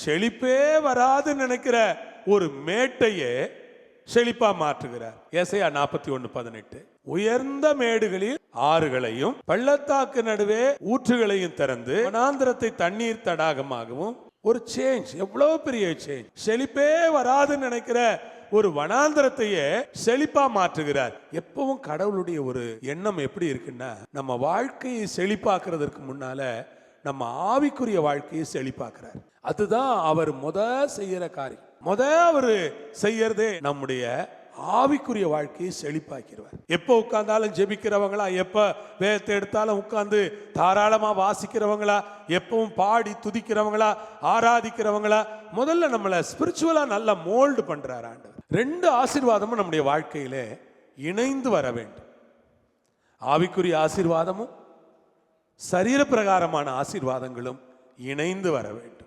செழிப்பே வராதுன்னு நினைக்கிற ஒரு மேட்டையே செழிப்பா மாற்றுகிறார். ஏசாயா 41:18. உயர்ந்த மேடுகளில் ஆறுகளையும் பள்ளத்தாக்கு நடுவே ஊற்றுகளையும் திறந்து வனாந்திரத்தை தண்ணீர் தடாகமாகவும். ஒரு சேஞ்ச், எவ்வளவு பெரிய சேஞ்ச். செழிப்பே வராதுன்னு நினைக்கிற ஒரு வனாந்திரத்தையே செழிப்பா மாற்றுகிறார். எப்பவும் கடவுளுடைய ஒரு எண்ணம் எப்படி இருக்குன்னா, நம்ம வாழ்க்கையை செழிப்பாக்குறதற்கு முன்னால நம்ம ஆவிக்குரிய வாழ்க்கையை செழிப்பாக்குறார். அதுதான் அவர் செய்யற காரியம். அவரு செய்யறதே நம்முடைய ஆவிக்குரிய வாழ்க்கையை செழிப்பாக்கிடுவார். எப்போ உட்கார்ந்தாலும் ஜெபிக்கிறவங்களா, எப்ப வேதத்தை எடுத்தாலும் உட்கார்ந்து தாராளமா வாசிக்கிறவங்களா, எப்பவும் பாடி துதிக்கிறவங்களா, ஆராதிக்கிறவங்களா, முதல்ல நம்மளை ஸ்பிரிச்சுவலா நல்லா மோல்டு பண்றார் ஆண்டவர். 2 ஆசீர்வாதமும் நம்முடைய வாழ்க்கையிலே இணைந்து வர வேண்டும். ஆவிக்குரிய ஆசீர்வாதமும் சரீர பிரகாரமான ஆசீர்வாதங்களும் இணைந்து வர வேண்டும்.